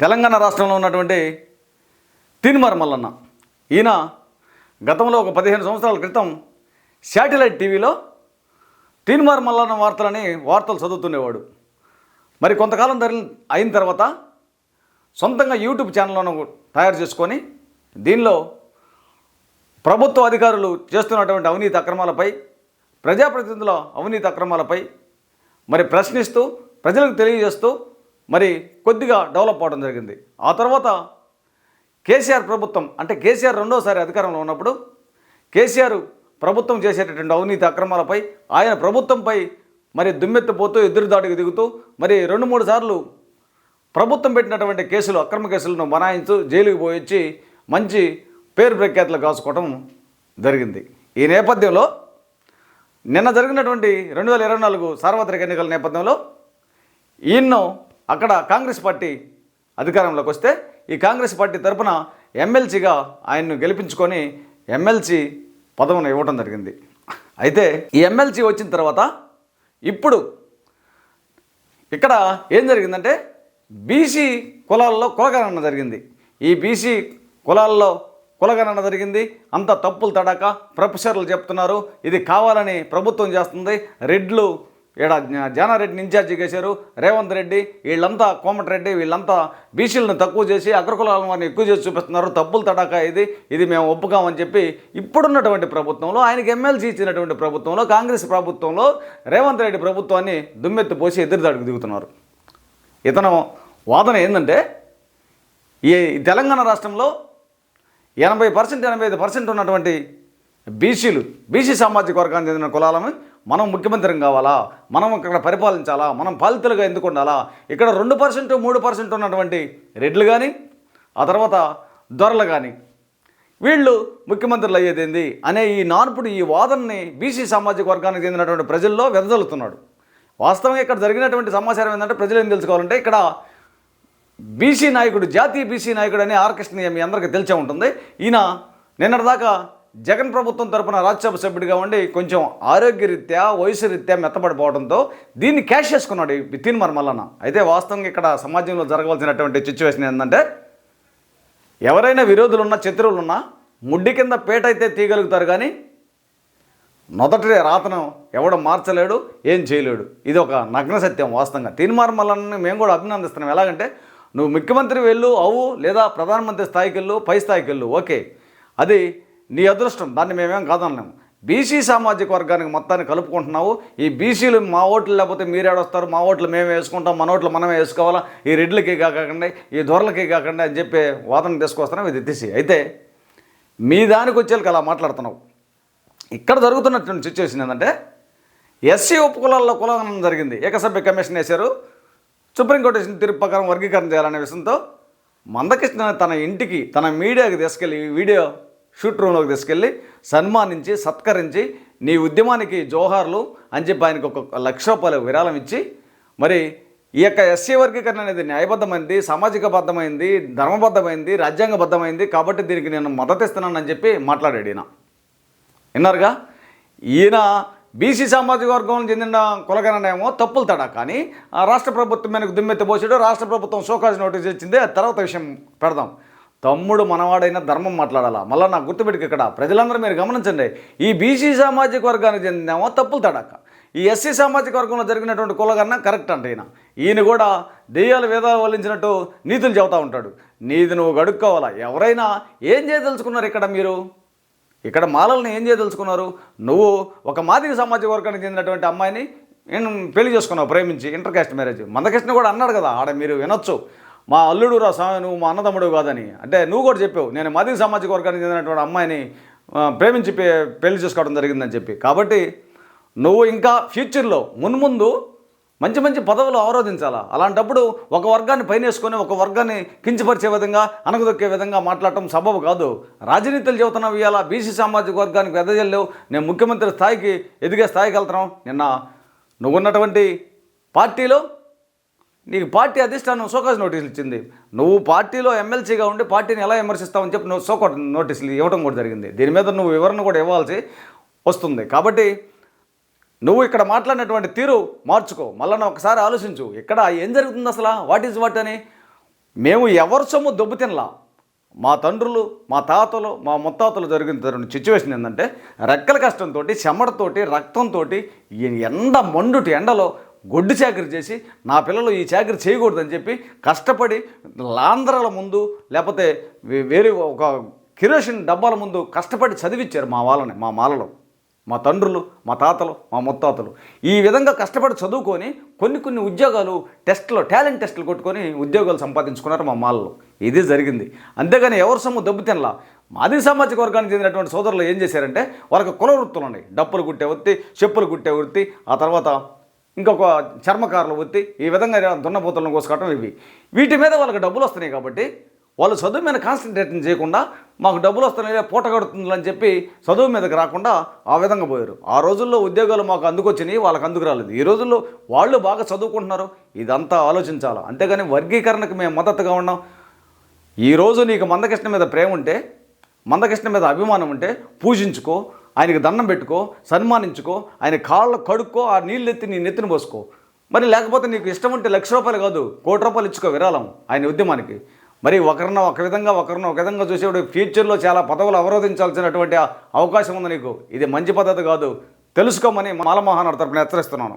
తెలంగాణ రాష్ట్రంలో ఉన్నటువంటి తీన్మార్ మల్లన్న ఈయన గతంలో ఒక 15 సంవత్సరాల క్రితం శాటిలైట్ టీవీలో తీన్మార్ మల్లన్న వార్తలు చదువుతుండేవాడు. మరి కొంతకాలం అయిన తర్వాత సొంతంగా యూట్యూబ్ ఛానల్ను తయారు చేసుకొని దీనిలో ప్రభుత్వ అధికారులు చేస్తున్నటువంటి అవినీతి అక్రమాలపై, ప్రజాప్రతినిధుల అవినీతి అక్రమాలపై మరి ప్రశ్నిస్తూ ప్రజలకు తెలియజేస్తూ మరి కొద్దిగా డెవలప్ అవడం జరిగింది. ఆ తర్వాత కేసీఆర్ ప్రభుత్వం, అంటే కేసీఆర్ రెండోసారి అధికారంలో ఉన్నప్పుడు కేసీఆర్ ప్రభుత్వం చేసేటటువంటి అవినీతి అక్రమాలపై, ఆయన ప్రభుత్వంపై మరి దుమ్మెత్తిపోతూ ఎదురుదాడికి దిగుతూ మరి 2-3 సార్లు ప్రభుత్వం పెట్టినటువంటి కేసులు, అక్రమ కేసులను బనాయించు జైలుకి పోయొచ్చి మంచి పేరు ప్రఖ్యాతులు కాసుకోవడం జరిగింది. ఈ నేపథ్యంలో నిన్న జరిగినటువంటి 2024 సార్వత్రిక ఎన్నికల నేపథ్యంలో ఈయన్ను అక్కడ కాంగ్రెస్ పార్టీ అధికారంలోకి వస్తే ఈ కాంగ్రెస్ పార్టీ తరఫున ఎమ్మెల్సీగా ఆయన్ను గెలిపించుకొని ఎమ్మెల్సీ పదవిని ఇవ్వడం జరిగింది. అయితే ఈ ఎమ్మెల్సీ వచ్చిన తర్వాత ఇప్పుడు ఇక్కడ ఏం జరిగిందంటే బీసీ కులాల్లో కులగణన జరిగింది. ఈ బీసీ కులాల్లో కులగణన జరిగింది. అంత తప్పులు తడాక ప్రొఫెసర్లు చెప్తున్నారు ఇది కావాలని ప్రభుత్వం చేస్తుంది. రెడ్లు ఈడ జానారెడ్డిని ఇన్ఛార్జి చేశారు, రేవంత్ రెడ్డి, వీళ్ళంతా కోమటిరెడ్డి, వీళ్ళంతా బీసీలను తక్కువ చేసి అగ్రకులాలను వారిని ఎక్కువ చేసి చూపిస్తున్నారు. తప్పులు తడాక ఇది మేము ఒప్పుకోమని చెప్పి ఇప్పుడున్నటువంటి ప్రభుత్వంలో, ఆయనకి ఎమ్మెల్సీ ఇచ్చినటువంటి ప్రభుత్వంలో, కాంగ్రెస్ ప్రభుత్వంలో రేవంత్ రెడ్డి ప్రభుత్వాన్ని దుమ్మెత్తి పోసి ఎదురుదాడికి దిగుతున్నారు. ఇతను వాదన ఏంటంటే ఈ తెలంగాణ రాష్ట్రంలో 80% 85% ఉన్నటువంటి బీసీ సామాజిక వర్గానికి చెందిన కులాలను మనం ముఖ్యమంత్రం కావాలా, మనం ఇక్కడ పరిపాలించాలా, మనం పాలితులుగా ఎందుకు ఉండాలా, ఇక్కడ 2% 3% ఉన్నటువంటి రెడ్లు కానీ ఆ తర్వాత దొరలు కానీ వీళ్ళు ముఖ్యమంత్రులు అయ్యేదేంది అనే ఈ నాన్పుడు, ఈ వాదనని బీసీ సామాజిక వర్గానికి చెందినటువంటి ప్రజల్లో వెదజల్లుతున్నాడు. వాస్తవంగా ఇక్కడ జరిగినటువంటి సమాచారం ఏంటంటే ప్రజలు ఏం తెలుసుకోవాలంటే ఇక్కడ బీసీ నాయకుడు, జాతీయ బీసీ నాయకుడు అని ఆర్ కృష్ణ మీ అందరికీ తెలిసే ఉంటుంది. ఈయన నిన్నటిదాకా జగన్ ప్రభుత్వం తరపున రాజ్యసభ సభ్యుడిగా ఉండి కొంచెం ఆరోగ్యరీత్యా వయసు రీత్యా మెత్తబడిపోవడంతో దీన్ని క్యాష్ చేసుకున్నాడు ఈ తీన్మార్ మల్లన్న. అయితే వాస్తవంగా ఇక్కడ సమాజంలో జరగవలసినటువంటి సిచ్యువేషన్ ఏంటంటే ఎవరైనా విరోధులున్నా శత్రువులున్నా ముడ్డి కింద పేట అయితే తీయగలుగుతారు కానీ మొదటి రాతను ఎవడు మార్చలేడు, ఏం చేయలేడు. ఇది ఒక నగ్న సత్యం. వాస్తవంగా తీన్మార్ మల్లన్నని మేము కూడా అభినందిస్తున్నాం. ఎలాగంటే నువ్వు ముఖ్యమంత్రి వెళ్ళు అవు, లేదా ప్రధానమంత్రి స్థాయికి వెళ్ళు, పై స్థాయికి వెళ్ళు, ఓకే, అది నీ అదృష్టం, దాన్ని మేమేం కాదనలేము. బీసీ సామాజిక వర్గానికి మొత్తాన్ని కలుపుకుంటున్నావు. ఈ బీసీలు మా ఓట్లు లేకపోతే మీరేడొస్తారు, మా ఓట్లు మేమే వేసుకుంటాం, మన ఓట్లు మనమే వేసుకోవాలా, ఈ రెడ్లకి కాకండి, ఈ దొరలకి కాకండి అని చెప్పి వాదన తీసుకొస్తున్నాం. ఇది తీసి అయితే మీ దానికి వచ్చేళ్ళకి అలా మాట్లాడుతున్నావు. ఇక్కడ జరుగుతున్నటువంటి సిచ్యువేషన్ ఏంటంటే ఎస్సీ ఉపకులాల్లో కులగణన జరిగింది. ఏకసభ్య కమిషన్ వేశారు. సుప్రీంకోర్టు వేసిన తీర్పు ప్రకారం వర్గీకరణ చేయాలనే విషయంతో మందకృష్ణ తన ఇంటికి, తన మీడియాకి తీసుకెళ్ళి, వీడియో షూట్ రూమ్లోకి తీసుకెళ్ళి సన్మానించి సత్కరించి నీ ఉద్యమానికి జోహార్లు అని చెప్పి ఆయనకు ఒక ₹1,00,000 విరాళం ఇచ్చి మరి ఈ యొక్క ఎస్సీ వర్గీకరణ అనేది న్యాయబద్ధమైంది, సామాజికబద్ధమైంది, ధర్మబద్ధమైంది, రాజ్యాంగబద్ధమైంది, కాబట్టి దీనికి నేను మద్దతు ఇస్తున్నానని చెప్పి మాట్లాడాడు ఈయన. విన్నారుగా? ఈయన బీసీ సామాజిక వర్గం చెందిన కులగణన ఏమో తప్పులు తడా, కానీ రాష్ట్ర ప్రభుత్వం మనకు దుమ్మెత్తి పోసాడు, రాష్ట్ర ప్రభుత్వం షోకాజ్ నోటీస్ ఇచ్చింది. ఆ తర్వాత విషయం పెడదాం. తమ్ముడు మనవాడైనా ధర్మం మాట్లాడాలా. మళ్ళీ నాకు గుర్తుపెట్టుకు ఇక్కడ ప్రజలందరూ మీరు గమనించండి. ఈ బీసీ సామాజిక వర్గానికి చెందినేమో తప్పులు తడాక, ఈ ఎస్సీ సామాజిక వర్గంలో జరిగినటువంటి కులగణన కరెక్ట్ అంటే ఈయన కూడా దెయ్యాలు వేదాలు వల్లించినట్టు నీతులు చెబుతూ ఉంటాడు. నీది నువ్వు గడుక్కోవాలా. ఎవరైనా ఏం చేయదలుచుకున్నారు ఇక్కడ? మీరు ఇక్కడ మాలల్ని ఏం చేయదలుచుకున్నారు? నువ్వు ఒక మాదిగ సామాజిక వర్గానికి చెందినటువంటి అమ్మాయిని నేను పెళ్లి చేసుకున్నావు ప్రేమించి, ఇంటర్ కాస్ట్ మ్యారేజ్. మందకృష్ణ కూడా అన్నాడు కదా, ఆడ మీరు వినొచ్చు, మా అల్లుడు రా స్వామి, నువ్వు మా అన్నదమ్ముడు కాదని. అంటే నువ్వు కూడా చెప్పావు నేను మాదిగ సామాజిక వర్గానికి చెందినటువంటి అమ్మాయిని ప్రేమించి పెళ్లి చేసుకోవడం జరిగిందని చెప్పి. కాబట్టి నువ్వు ఇంకా ఫ్యూచర్లో మున్ముందు మంచి మంచి పదవులు ఆరోధించాలా. అలాంటప్పుడు ఒక వర్గాన్ని పైన వేసుకొని ఒక వర్గాన్ని కించపరిచే విధంగా, అనగదొక్కే విధంగా మాట్లాడటం సబబు కాదు. రాజనీతులు చెబుతున్నావు ఇవాళ బీసీ సామాజిక వర్గానికి వెదజల్లేవు, నేను ముఖ్యమంత్రి స్థాయికి ఎదిగే స్థాయికి వెళ్తున్నావు. నిన్న నువ్వున్నటువంటి పార్టీలో నీకు పార్టీ అధిష్టానం షోకాజ్ నోటీసులు ఇచ్చింది. నువ్వు పార్టీలో ఎమ్మెల్సీగా ఉండి పార్టీని ఎలా విమర్శిస్తావని చెప్పి నువ్వు షోకాజ్ నోటీసులు ఇవ్వడం కూడా జరిగింది. దీని మీద నువ్వు వివరణ కూడా ఇవ్వాల్సి వస్తుంది. కాబట్టి నువ్వు ఇక్కడ మాట్లాడినటువంటి తీరు మార్చుకో. మళ్ళీ ఒకసారి ఆలోచించు, ఇక్కడ ఏం జరుగుతుంది అసలు, వాట్ ఈజ్ వాట్ అని. మేము ఎవరి సొమ్ము దొబ్బు తినలా. మా తండ్రులు, మా తాతలు, మా ముత్తాతలు జరిగిన సిచ్యువేషన్ ఏంటంటే రెక్కల కష్టంతో, చెమటతోటి, రక్తంతో ఎండ మండుటి ఎండలో గొడ్డు చాకరీ చేసి నా పిల్లలు ఈ చాకరీ చేయకూడదని చెప్పి కష్టపడి లాంధ్రాల ముందు లేకపోతే వేరే ఒక కిరోసిన్ డబ్బాల ముందు కష్టపడి చదివించారు మా వాళ్ళని, మా మాలలో, మా తండ్రులు, మా తాతలు, మా ముత్తాతలు. ఈ విధంగా కష్టపడి చదువుకొని కొన్ని ఉద్యోగాలు టాలెంట్ టెస్టులు కొట్టుకొని ఉద్యోగాలు సంపాదించుకున్నారు మా మాలలో. ఇది జరిగింది. అంతేగాని ఎవరి సొమ్ము దెబ్బ తినలా. మాది సామాజిక వర్గానికి చెందినటువంటి సోదరులు ఏం చేశారంటే వాళ్ళకి కుల వృత్తులు ఉన్నాయి. డప్పులు కుట్టే వృత్తి, చెప్పులు కుట్టే వృత్తి, ఆ తర్వాత ఇంకొక చర్మకారుల వృత్తి, ఈ విధంగా దున్నపోతులను కోసుకోవటం ఇవి. వీటి మీద వాళ్ళకి డబ్బులు వస్తున్నాయి కాబట్టి వాళ్ళు చదువు మీద కాన్సన్ట్రేషన్ చేయకుండా మాకు డబ్బులు వస్తున్నాయి పూట గడుతుందని చెప్పి చదువు మీదకి రాకుండా ఆ విధంగా పోయారు. ఆ రోజుల్లో ఉద్యోగాలు మాకు అందుకొచ్చినాయి, వాళ్ళకి అందుకు రాలేదు. ఈ రోజుల్లో వాళ్ళు బాగా చదువుకుంటున్నారు. ఇదంతా ఆలోచించాలి. అంతేగాని వర్గీకరణకు మేము మద్దతుగా ఉన్నాం. ఈరోజు నీకు మందకృష్ణ మీద ప్రేమ ఉంటే, మందకృష్ణ మీద అభిమానం ఉంటే పూజించుకో, ఆయనకి దండం పెట్టుకో, సన్మానించుకో, ఆయన కాళ్ళు కడుక్కో, ఆ నీళ్ళు ఎత్తి నీ నెత్తిన పోసుకో. మరి లేకపోతే నీకు ఇష్టం ఉంటే ₹1,00,000 కాదు, ₹1,00,00,000 ఇచ్చుకో విరాళం ఆయన ఉద్యమానికి. మరి ఒకరిని ఒక విధంగా చూసేవాడు ఫ్యూచర్లో చాలా పదవులు అవరోధించాల్సినటువంటి అవకాశం ఉంది నీకు. ఇది మంచి పద్ధతి కాదు, తెలుసుకోమని మాల మహానాడు తరపున హెచ్చరిస్తున్నాను.